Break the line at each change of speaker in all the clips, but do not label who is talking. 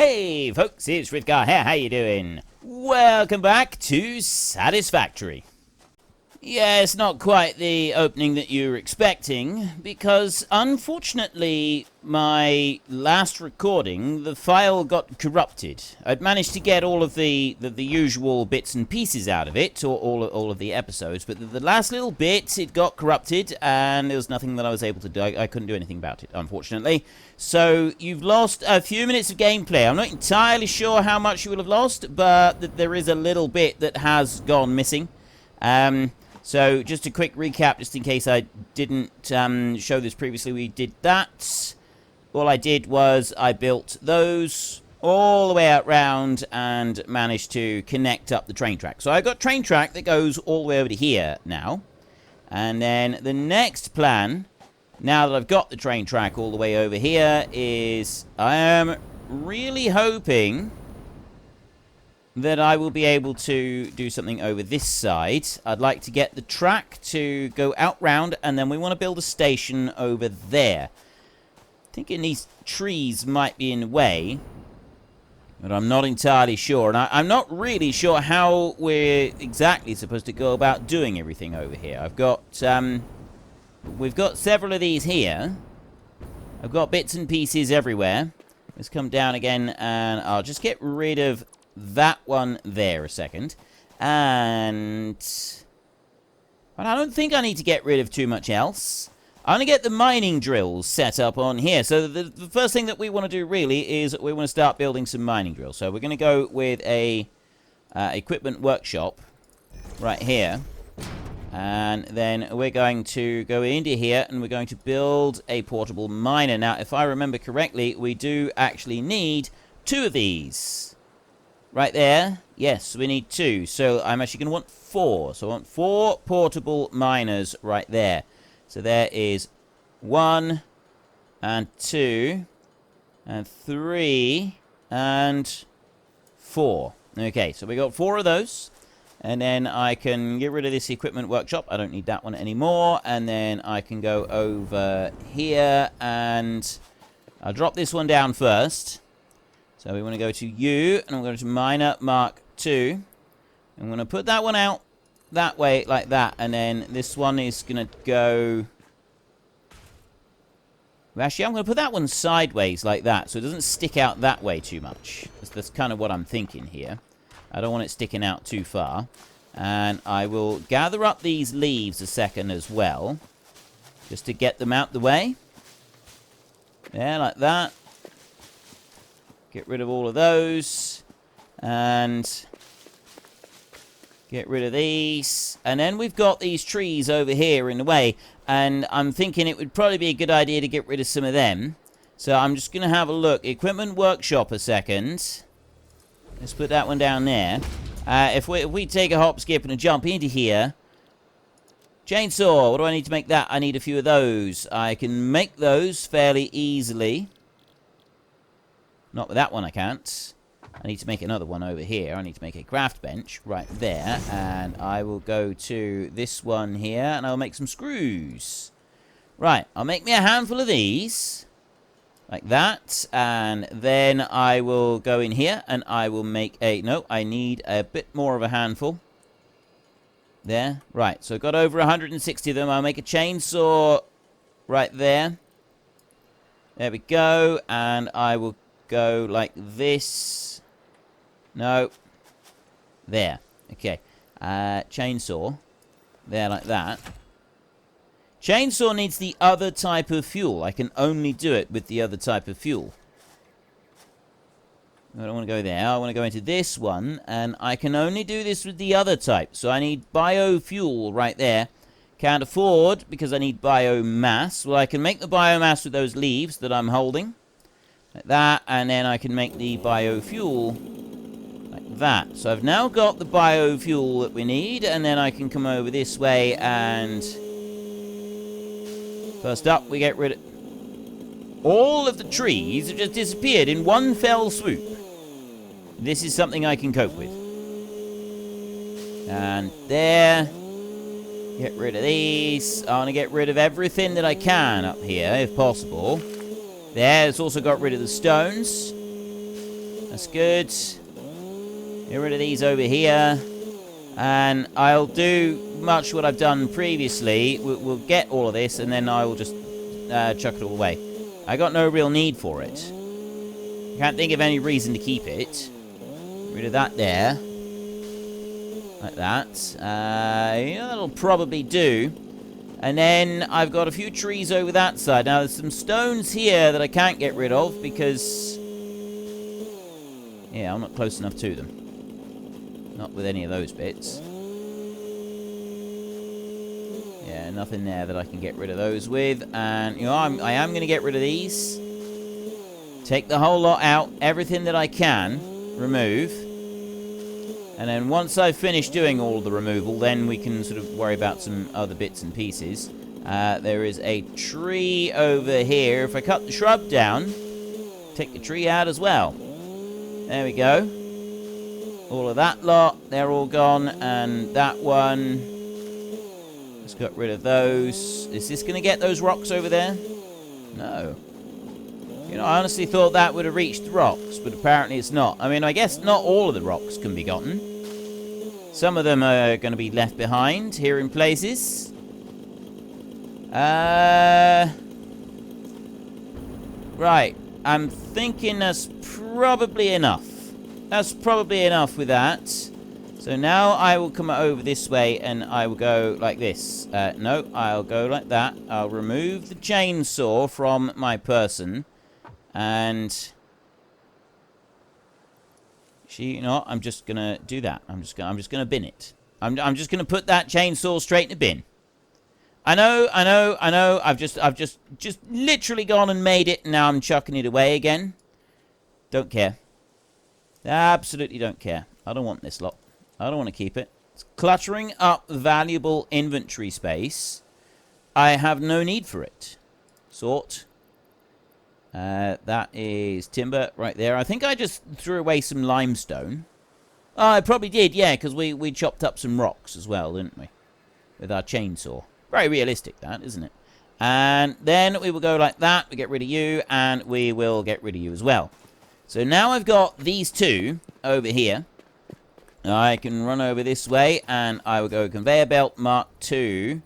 Hey folks, it's Rithgar here, how you doing? Welcome back to Satisfactory. Yeah, it's not quite the opening that you were expecting, because unfortunately my last recording, the file got corrupted. I'd managed to get all of the usual bits and pieces out of it, or all of the episodes, but the last little bit, it got corrupted, and there was nothing that I was able to do. I couldn't do anything about it, unfortunately. So you've lost a few minutes of gameplay. I'm not entirely sure how much you will have lost, but there is a little bit that has gone missing. So, just a quick recap, just in case I didn't show this previously, we did that. All I did was I built those all the way out round and managed to connect up the train track. So, I've got train track that goes all the way over to here now. And then the next plan, now that I've got the train track all the way over here, is I am really hoping that I will be able to do something over this side. I'd like to get the track to go out round, and then we want to build a station over there. Thinking these trees might be in the way, but I'm not entirely sure. And I'm not really sure how we're exactly supposed to go about doing everything over here. I've got, we've got several of these here. I've got bits and pieces everywhere. Let's come down again, and I'll just get rid of that one there a second. And but I don't think I need to get rid of too much else. I want to get the mining drills set up on here. So the first thing that we want to do really is we want to start building some mining drills. So we're going to go with a equipment workshop right here. And then we're going to go into here and we're going to build a portable miner. Now, if I remember correctly, we do actually need 2 of these. Right there. Yes, we need 2. So I'm actually going to want 4. So I want 4 portable miners right there. So there is 1 and 2 and 3 and 4. Okay, so we got 4 of those. And then I can get rid of this equipment workshop. I don't need that one anymore. And then I can go over here and I'll drop this one down first. So we want to go to U, and I'm going to miner Mark 2. I'm going to put that one out that way, like that, and then this one is going to go... Actually, I'm going to put that one sideways, like that, so it doesn't stick out that way too much. That's kind of what I'm thinking here. I don't want it sticking out too far. And I will gather up these leaves a second as well, just to get them out the way. Yeah, like that. Get rid of all of those. And get rid of these. And then we've got these trees over here in the way. And I'm thinking it would probably be a good idea to get rid of some of them. So I'm just going to have a look. Equipment workshop a second. Let's put that one down there. If we take a hop, skip, and a jump into here. Chainsaw. What do I need to make that? I need a few of those. I can make those fairly easily. Not with that one, I can't. I need to make another one over here. I need to make a craft bench right there. And I will go to this one here, and I'll make some screws. Right, I'll make me a handful of these. Like that. And then I will go in here, and I will make a... No, I need a bit more of a handful. There. Right, so I've got over 160 of them. I'll make a chainsaw right there. There we go. And I will go like this. No. There. Okay. Chainsaw. There, like that. Chainsaw needs the other type of fuel. I can only do it with the other type of fuel. I don't want to go there. I want to go into this one. And I can only do this with the other type. So I need biofuel right there. Can't afford because I need biomass. Well, I can make the biomass with those leaves that I'm holding. Like that, and then I can make the biofuel like that. So I've now got the biofuel that we need, and then I can come over this way and... First up, we get rid of... All of the trees have just disappeared in one fell swoop. This is something I can cope with. And there... Get rid of these. I want to get rid of everything that I can up here, if possible. There, it's also got rid of the stones. That's good. Get rid of these over here. And I'll do much what I've done previously. We'll get all of this, and then I will just chuck it all away. I got no real need for it. Can't think of any reason to keep it. Get rid of that there. Like that. Yeah, that'll probably do. And then I've got a few trees over that side. Now, there's some stones here that I can't get rid of because... yeah, I'm not close enough to them. Not with any of those bits. Yeah, nothing there that I can get rid of those with. And, you know, I am going to get rid of these. Take the whole lot out. Everything that I can remove. And then once I've finished doing all the removal, then we can sort of worry about some other bits and pieces. There is a tree over here. If I cut the shrub down, take the tree out as well. There we go. All of that lot, they're all gone. And that one, let's get rid of those. Is this going to get those rocks over there? No. You know, I honestly thought that would have reached the rocks, but apparently it's not. I mean, I guess not all of the rocks can be gotten. Some of them are going to be left behind here in places. Right. I'm thinking that's probably enough. That's probably enough with that. So now I will come over this way and I will go like this. No, I'll go like that. I'll remove the chainsaw from my person. And... you know, I'm just gonna do that. I'm just gonna bin it. I'm just gonna put that chainsaw straight in the bin. I know. I've just literally gone and made it, and now I'm chucking it away again. Don't care. Absolutely don't care. I don't want this lot. I don't want to keep it. It's cluttering up valuable inventory space. I have no need for it. Sort. That is timber right there. I think I just threw away some limestone. Oh, I probably did, yeah, because we chopped up some rocks as well, didn't we? With our chainsaw. Very realistic, that, isn't it? And then we will go like that. We get rid of you, and we will get rid of you as well. So now I've got these two over here. I can run over this way, and I will go conveyor belt mark 2.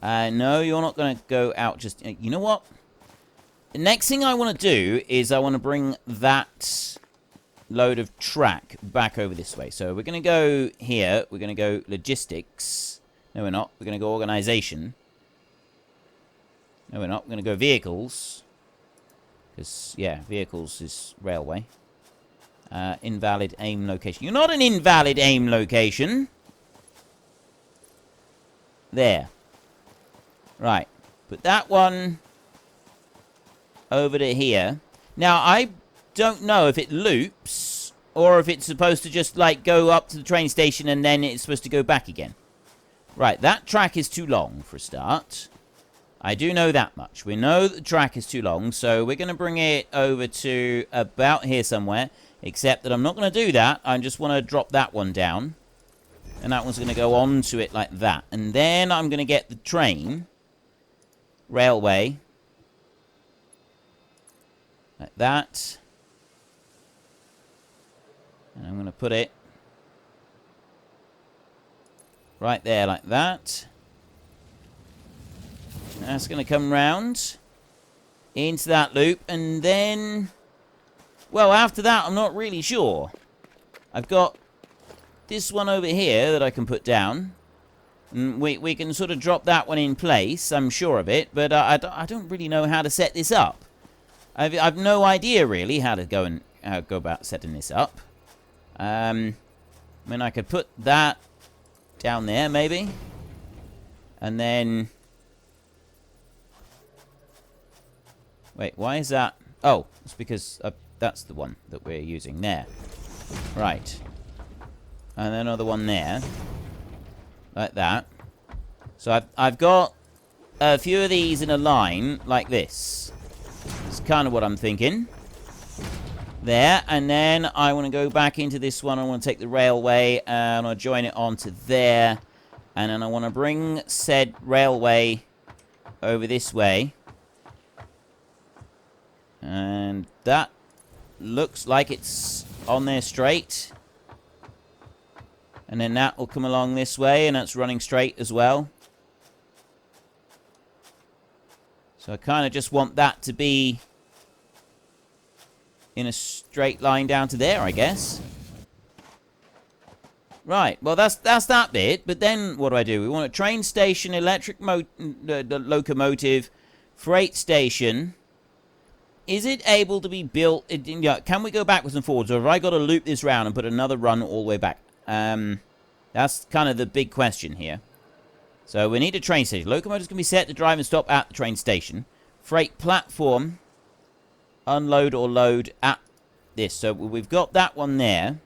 No, you're not going to go out just... you know what? The next thing I want to do is I want to bring that load of track back over this way. So we're going to go here. We're going to go logistics. No, we're not. We're going to go organization. No, we're not. We're going to go vehicles. Because, yeah, vehicles is railway. Invalid aim location. You're not an invalid aim location. There. Right. Put that one... over to here. Now, I don't know if it loops or if it's supposed to just, like, go up to the train station and then it's supposed to go back again. Right, that track is too long for a start. I do know that much. We know that the track is too long, so we're going to bring it over to about here somewhere, except that I'm not going to do that. I just want to drop that one down. And that one's going to go onto it like that. And then I'm going to get the train, railway, like that. And I'm going to put it right there like that. That's going to come round into that loop. And then, well, after that, I'm not really sure. I've got this one over here that I can put down. And we can sort of drop that one in place, I'm sure of it. But I don't really know how to set this up. I've no idea, really, how to go about setting this up. I mean, I could put that down there, maybe. And then... wait, why is that? Oh, it's because that's the one that we're using there. Right. And then another one there. Like that. So I've got a few of these in a line like this. That's kind of what I'm thinking. There. And then I want to go back into this one. I want to take the railway and I'll join it onto there. And then I want to bring said railway over this way. And that looks like it's on there straight. And then that will come along this way, and that's running straight as well. So I kind of just want that to be in a straight line down to there, I guess. Right, well, that's that bit. But then what do? We want a train station, electric locomotive, freight station. Is it able to be built? Can we go backwards and forwards? Or have I got to loop this round and put another run all the way back? That's kind of the big question here. So we need a train station. Locomotives can be set to drive and stop at the train station. Freight platform. Unload or load at this. So we've got that one there.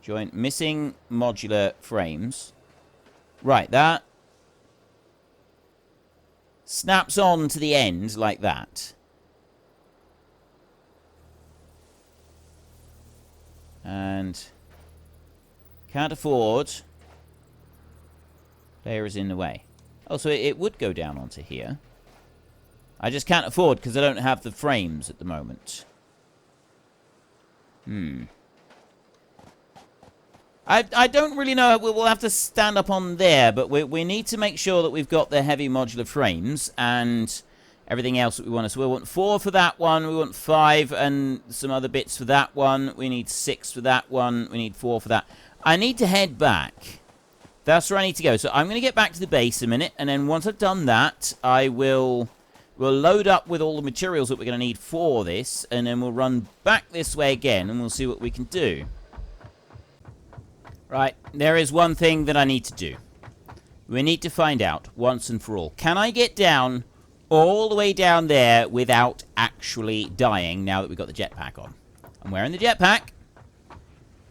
Joint missing modular frames. Right, that snaps on to the end like that. And can't afford. Layer is in the way. Oh, so it would go down onto here. I just can't afford because I don't have the frames at the moment. I don't really know. We'll have to stand up on there, but we need to make sure that we've got the heavy modular frames and everything else that we want. So we want 4 for that one. We want 5 and some other bits for that one. We need 6 for that one. We need 4 for that. I need to head back. That's where I need to go. So I'm going to get back to the base a minute, and then once I've done that, we'll load up with all the materials that we're going to need for this, and then we'll run back this way again, and we'll see what we can do. Right, there is one thing that I need to do. We need to find out, once and for all, can I get down all the way down there without actually dying now that we've got the jetpack on? I'm wearing the jetpack.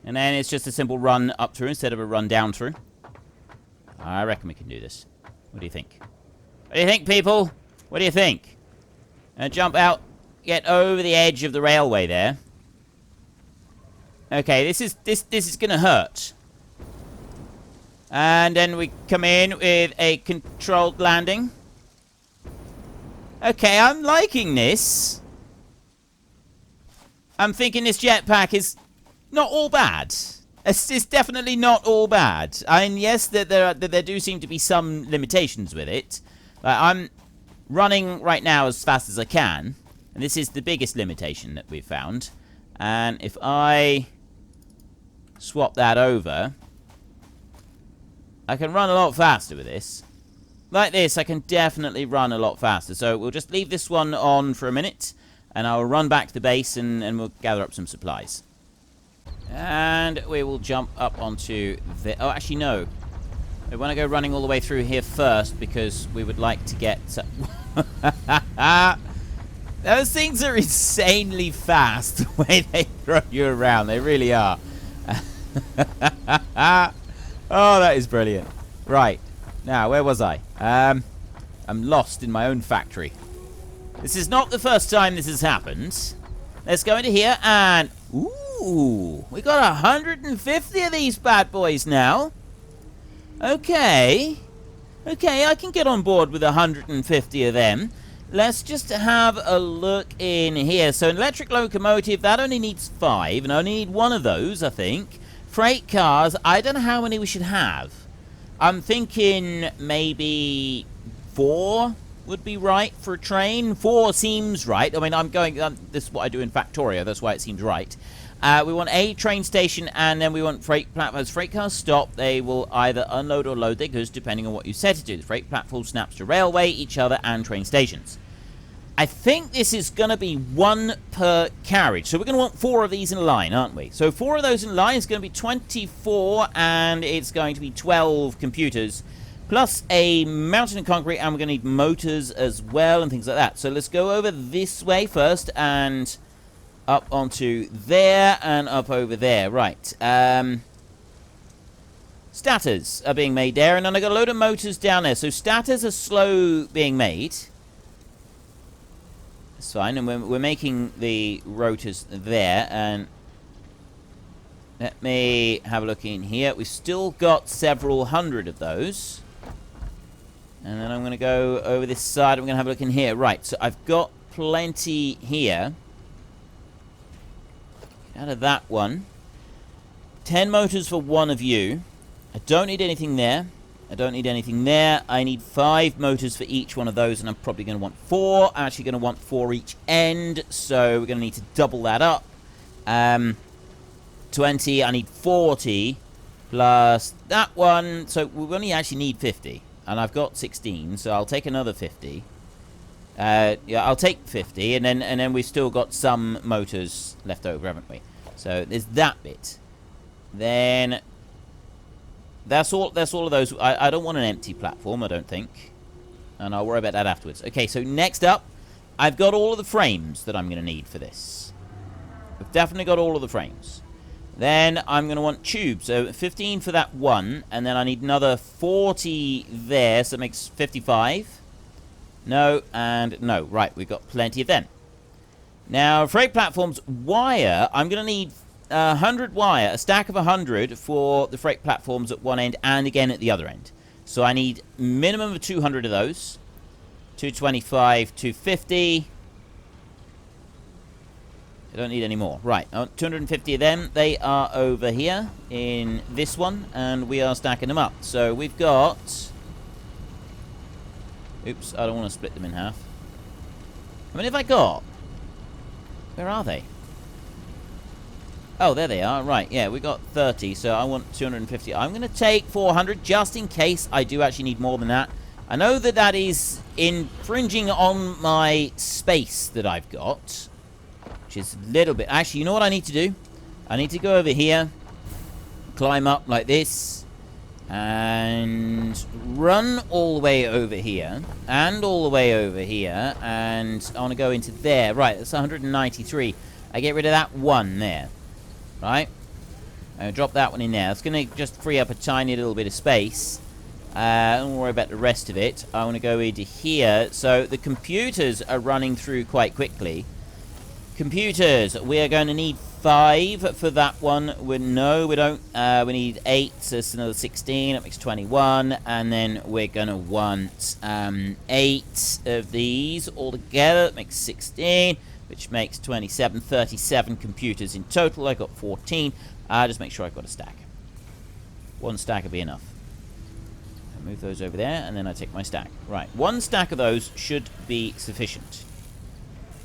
And then it's just a simple run up through instead of a run down through. I reckon we can do this. What do you think? What do you think, people? What do you think? Jump out, get over the edge of the railway there. Okay, this is gonna hurt. And then we come in with a controlled landing. Okay, I'm liking this. I'm thinking this jetpack is not all bad. It's definitely not all bad. I mean, yes, there do seem to be some limitations with it. I'm running right now as fast as I can. And this is the biggest limitation that we've found. And if I swap that over, I can run a lot faster with this. Like this, I can definitely run a lot faster. So we'll just leave this one on for a minute. And I'll run back to the base and we'll gather up some supplies. And we will jump up onto the... Oh, actually, no. We want to go running all the way through here first because we would like to get... Those things are insanely fast the way they throw you around. They really are. Oh, that is brilliant. Right. Now, where was I? I'm lost in my own factory. This is not the first time this has happened. Let's go into here and... Ooh, we got 150 of these bad boys now. Okay. Okay, I can get on board with 150 of them. Let's just have a look in here. So an electric locomotive, that only needs 5, and I only need 1 of those, I think. Freight cars, I don't know how many we should have. I'm thinking maybe 4 would be right for a train. 4 seems right. I mean, I'm going... this is what I do in Factorio, that's why it seems right. We want a train station, and then we want freight platforms. Freight cars stop. They will either unload or load their goods, depending on what you set it to. The freight platform snaps to railway, each other, and train stations. I think this is going to be 1 per carriage. So we're going to want 4 of these in a line, aren't we? So 4 of those in a line is going to be 24, and it's going to be 12 computers, plus a mountain and concrete, and we're going to need motors as well, and things like that. So let's go over this way first, and... up onto there and up over there. Right. Statters are being made there. And then I got a load of motors down there. So statters are slow being made. That's fine. And we're making the rotors there. And let me have a look in here. We've still got several hundred of those. And then I'm going to go over this side. I'm going to have a look in here. Right. So I've got plenty here. Out of that one. 10 motors for one of you. I don't need anything there. I don't need anything there. I need 5 motors for each one of those, and I'm probably going to want 4. I'm actually going to want 4 each end, so we're going to need to double that up. 20, I need 40, plus that one, so we only actually need 50. And I've got 16, so I'll take another 50. Yeah, I'll take 50, and then we've still got some motors left over, haven't we? So there's that bit. Then that's all of those. I don't want an empty platform, I don't think. And I'll worry about that afterwards. Okay, so next up, I've got all of the frames that I'm going to need for this. I've definitely got all of the frames. Then I'm going to want tubes. So 15 for that one, and then I need another 40 there, so that makes 55. No, and no. Right, we've got plenty of them. Now, freight platforms, wire, I'm going to need 100 wire, a stack of 100 for the freight platforms at one end and again at the other end. So I need minimum of 200 of those. 225, 250. I don't need any more. Right, 250 of them. They are over here in this one, and we are stacking them up. So we've got... Oops, I don't want to split them in half. How many have I got? Where are they? Oh, there they are. Right, yeah, we got 30, so I want 250. I'm going to take 400 just in case I do actually need more than that. I know that that is infringing on my space that I've got, which is a little bit... Actually, you know what I need to do? I need to go over here, climb up like this, and run all the way over here, and all the way over here, and I want to go into there. Right, that's 193. I get rid of that one there. Right? I'll drop that one in there. It's going to just free up a tiny little bit of space. Don't worry about the rest of it. I want to go into here. So the computers are running through quite quickly. Computers, we are going to need 5 for that one. No, we don't. We need 8, so it's another 16. That makes 21. And then we're going to want 8 of these altogether. That makes 16, which makes 27, 37 computers in total. I got 14. Just make sure I've got a stack. One stack will be enough. I move those over there, and then I take my stack. Right, 1 stack of those should be sufficient.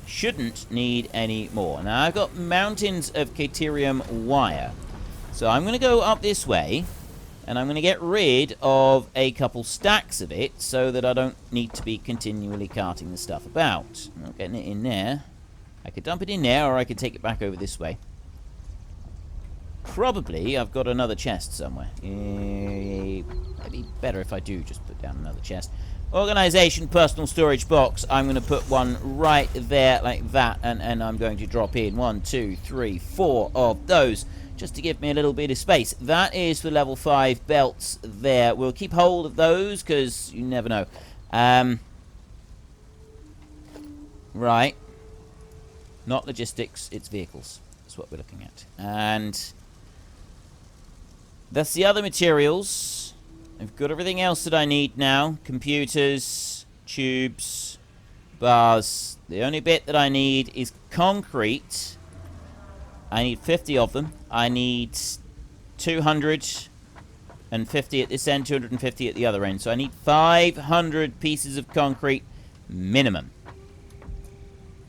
Shouldn't need any more. Now, I've got mountains of Caterium wire. So I'm going to go up this way, and I'm going to get rid of a couple stacks of it so that I don't need to be continually carting the stuff about. I'm not getting it in there. I could dump it in there, or I could take it back over this way. Probably I've got another chest somewhere. It'd be better if I do just put down another chest. Organization, personal storage box. I'm going to put one right there like that, and I'm going to drop in 1, 2, 3, 4 of those just to give me a little bit of space. That is for level 5 belts there. We'll keep hold of those because you never know. Right. Not logistics, it's vehicles. That's what we're looking at. And that's the other materials. I've got everything else that I need now. Computers, tubes, bars. The only bit that I need is concrete. I need 50 of them. I need 250 at this end, 250 at the other end. So I need 500 pieces of concrete minimum.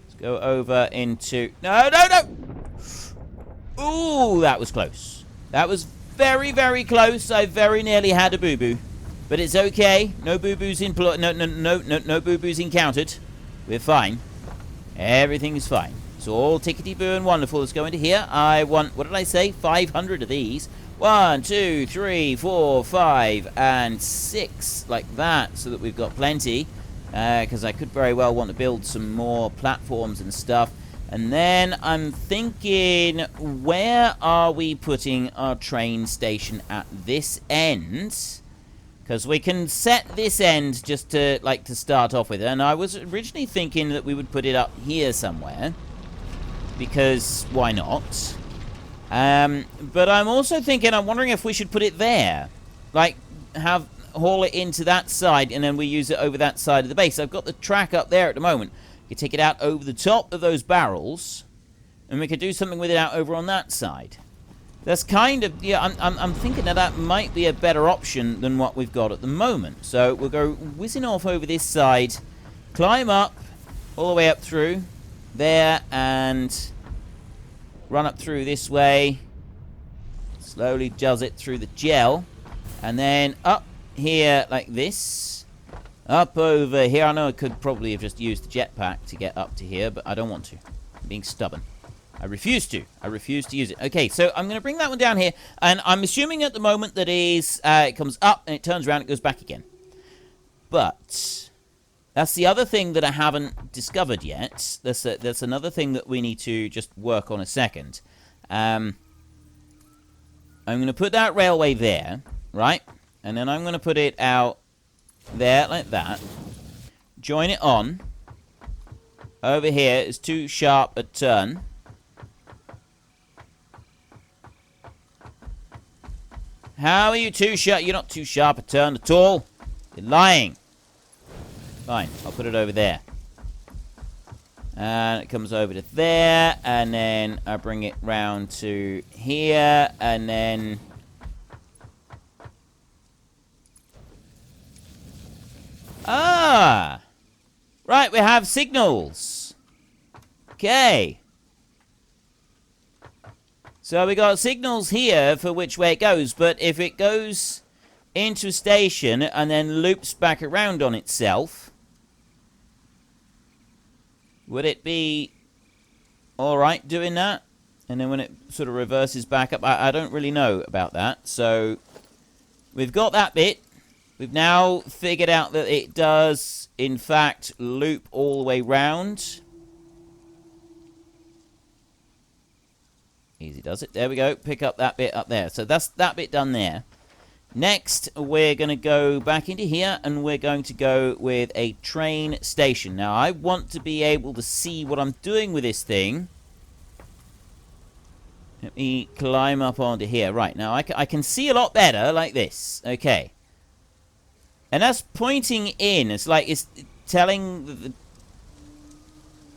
Let's go over into... No! Ooh, that was close. That was very, very close. I very nearly had a boo-boo. But it's okay. No boo-boos no boo-boos encountered. We're fine. Everything's fine. It's all tickety-boo and wonderful. Let's go into here. I want, what did I say? 500 of these. 1, 2, 3, 4, 5, and 6. Like that, so that we've got plenty. Because I could very well want to build some more platforms and stuff. And then I'm thinking, where are we putting our train station at this end? Because we can set this end just to, like, to start off with. And I was originally thinking that we would put it up here somewhere. Because why not? But I'm also thinking, I'm wondering if we should put it there. Like, haul it into that side, and then we use it over that side of the base. I've got the track up there at the moment. You could take it out over the top of those barrels, and we could do something with it out over on that side. That's kind of, yeah, I'm thinking that might be a better option than what we've got at the moment. So we'll go whizzing off over this side, climb up, all the way up through there, and run up through this way. Slowly does it through the gel, and then up here like this. Up over here. I know I could probably have just used the jetpack to get up to here, but I don't want to. I'm being stubborn. I refuse to. I refuse to use it. Okay, so I'm going to bring that one down here, and I'm assuming at the moment that it comes up, and it turns around, it goes back again. But that's the other thing that I haven't discovered yet. That's another thing that we need to just work on a second. I'm going to put that railway there, right? And then I'm going to put it out there like that. Join it on. Over here is too sharp a turn. How are you too sharp? You're not too sharp a turn at all. You're lying. Fine, I'll put it over there. And it comes over to there, and then I bring it round to here, and then... Ah! Right, we have signals. Okay. So we got signals here for which way it goes, but if it goes into a station and then loops back around on itself, would it be alright doing that? And then when it sort of reverses back up, I don't really know about that. So we've got that bit. We've now figured out that it does, in fact, loop all the way round. Easy does it. There we go. Pick up that bit up there. So that's that bit done there. Next, we're going to go back into here, and we're going to go with a train station. Now, I want to be able to see what I'm doing with this thing. Let me climb up onto here. Right, now I can see a lot better like this. Okay. And that's pointing in. It's like it's telling the...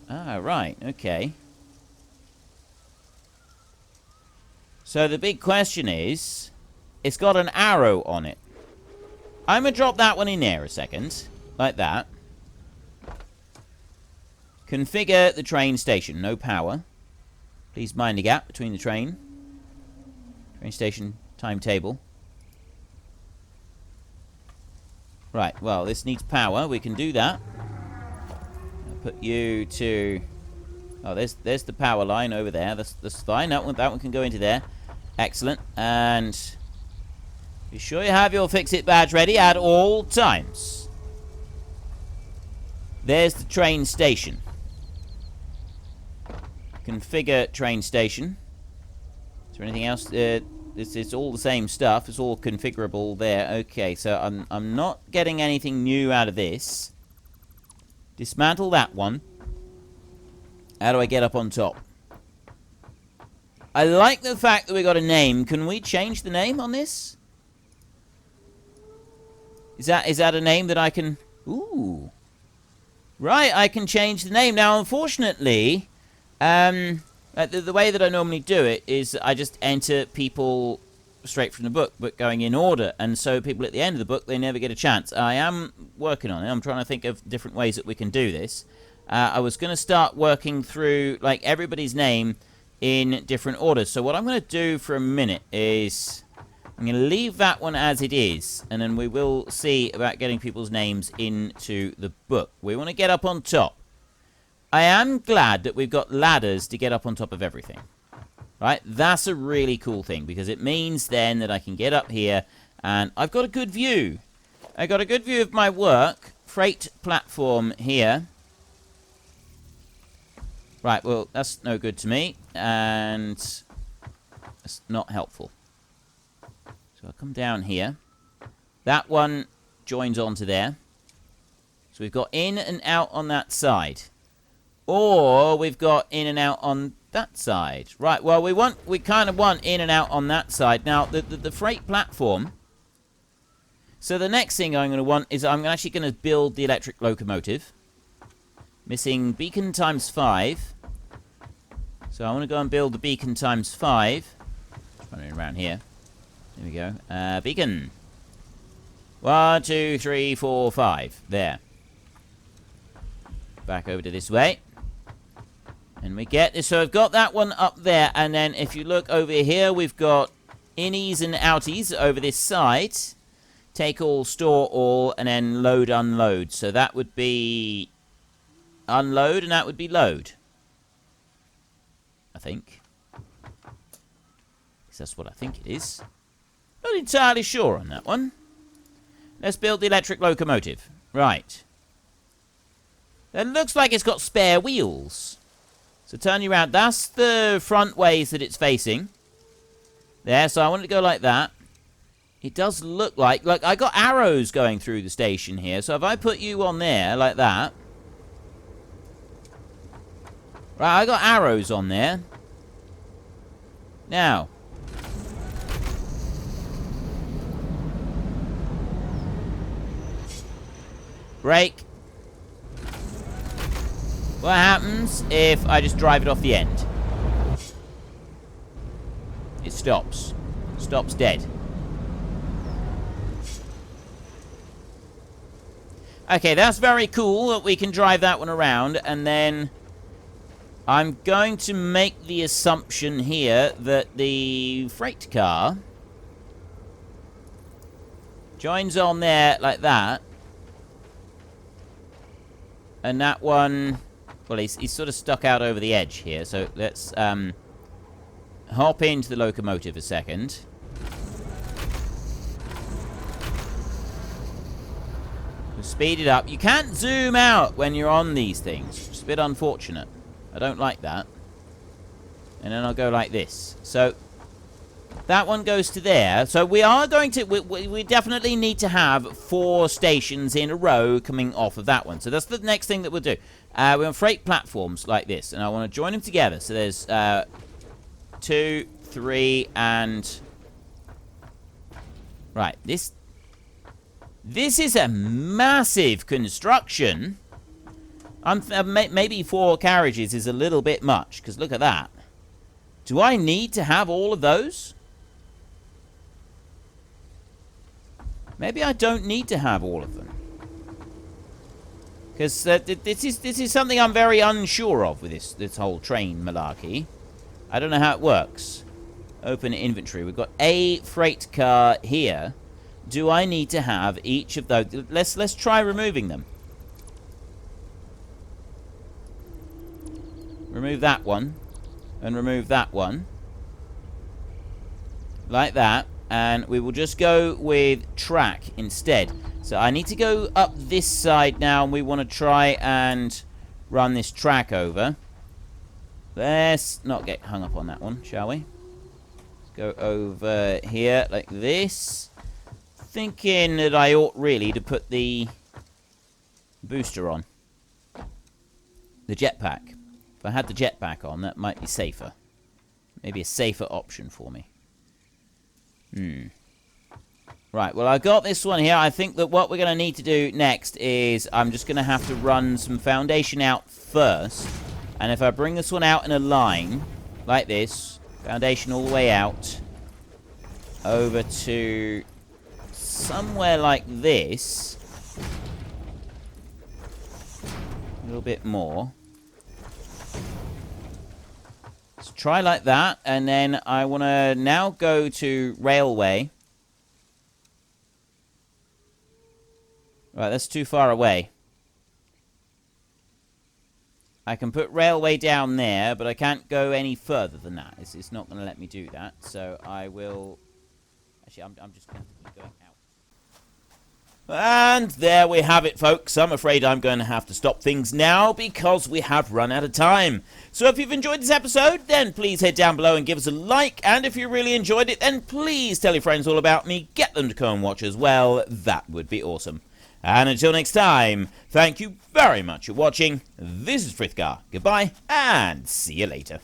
Ah, right. Okay. So the big question is, it's got an arrow on it. I'm going to drop that one in there a second. Like that. Configure the train station. No power. Please mind the gap between the train station timetable. Right, well, this needs power. We can do that. I'll put you to... Oh, there's the power line over there. That's fine. That one can go into there. Excellent. And be sure you have your FICSIT badge ready at all times. There's the train station. Configure train station. Is there anything else? It's all the same stuff. It's all configurable there. Okay, so I'm not getting anything new out of this. Dismantle that one. How do I get up on top? I like the fact that we got a name. Can we change the name on this? Is that a name that I can... Ooh. Right, I can change the name. Now, unfortunately, the way that I normally do it is I just enter people straight from the book, but going in order. And so people at the end of the book, they never get a chance. I am working on it. I'm trying to think of different ways that we can do this. I was going to start working through, like, everybody's name in different orders. So what I'm going to do for a minute is... I'm going to leave that one as it is, and then we will see about getting people's names into the book. We want to get up on top. I am glad that we've got ladders to get up on top of everything. Right? That's a really cool thing, because it means then that I can get up here, and I've got a good view. I've got a good view of my work. Freight platform here. Right, well, that's no good to me, and that's not helpful. So I'll come down here. That one joins onto there. So we've got in and out on that side. Or we've got in and out on that side. Right, well, we kind of want in and out on that side. Now, the freight platform. So the next thing I'm going to want is I'm actually going to build the electric locomotive. Missing beacon times 5. So I want to go and build the beacon times 5. Running around here. There we go. Beacon. 1, 2, 3, 4, 5. There. Back over to this way. And we get this. So I've got that one up there. And then if you look over here, we've got innies and outies over this side. Take all, store all, and then load, unload. So that would be unload, and that would be load. I think. That's what I think it is. Not entirely sure on that one. Let's build the electric locomotive. Right. It looks like it's got spare wheels. So turn you around. That's the front ways that it's facing. There, so I want it to go like that. It does look like I got arrows going through the station here. So if I put you on there like that. Right, I got arrows on there. Now. Brake. What happens if I just drive it off the end? It stops. Stops dead. Okay, that's very cool that we can drive that one around. And then I'm going to make the assumption here that the freight car joins on there like that. And that one, well, he's sort of stuck out over the edge here. So let's hop into the locomotive a second. Speed it up. You can't zoom out when you're on these things. It's a bit unfortunate. I don't like that. And then I'll go like this. So that one goes to there. So we are going to... We definitely need to have 4 stations in a row coming off of that one. So that's the next thing that we'll do. We're on freight platforms like this. And I want to join them together. So there's 2, 3, and... Right. This is a massive construction. Maybe 4 carriages is a little bit much. Because look at that. Do I need to have all of those? Maybe I don't need to have all of them. Because this is something I'm very unsure of with this whole train malarkey. I don't know how it works. Open inventory. We've got a freight car here. Do I need to have each of those? Let's try removing them. Remove that one. And remove that one. Like that. And we will just go with track instead. So I need to go up this side now. And we want to try and run this track over. Let's not get hung up on that one, shall we? Go over here like this. Thinking that I ought really to put the booster on. The jetpack. If I had the jetpack on, that might be safer. Maybe a safer option for me. Right, well, I got this one here. I think that what we're going to need to do next is I'm just going to have to run some foundation out first. And if I bring this one out in a line, like this, foundation all the way out, over to somewhere like this, a little bit more. Let's try like that, and then I want to now go to railway. Right, that's too far away. I can put railway down there, but I can't go any further than that. It's not going to let me do that, so I will... Actually, I'm just going to be going out. And there we have it, folks. I'm afraid I'm going to have to stop things now because we have run out of time. So if you've enjoyed this episode, then please head down below and give us a like. And if you really enjoyed it, then please tell your friends all about me. Get them to come and watch as well. That would be awesome. And until next time, thank you very much for watching. This is Frithgar. Goodbye, and see you later.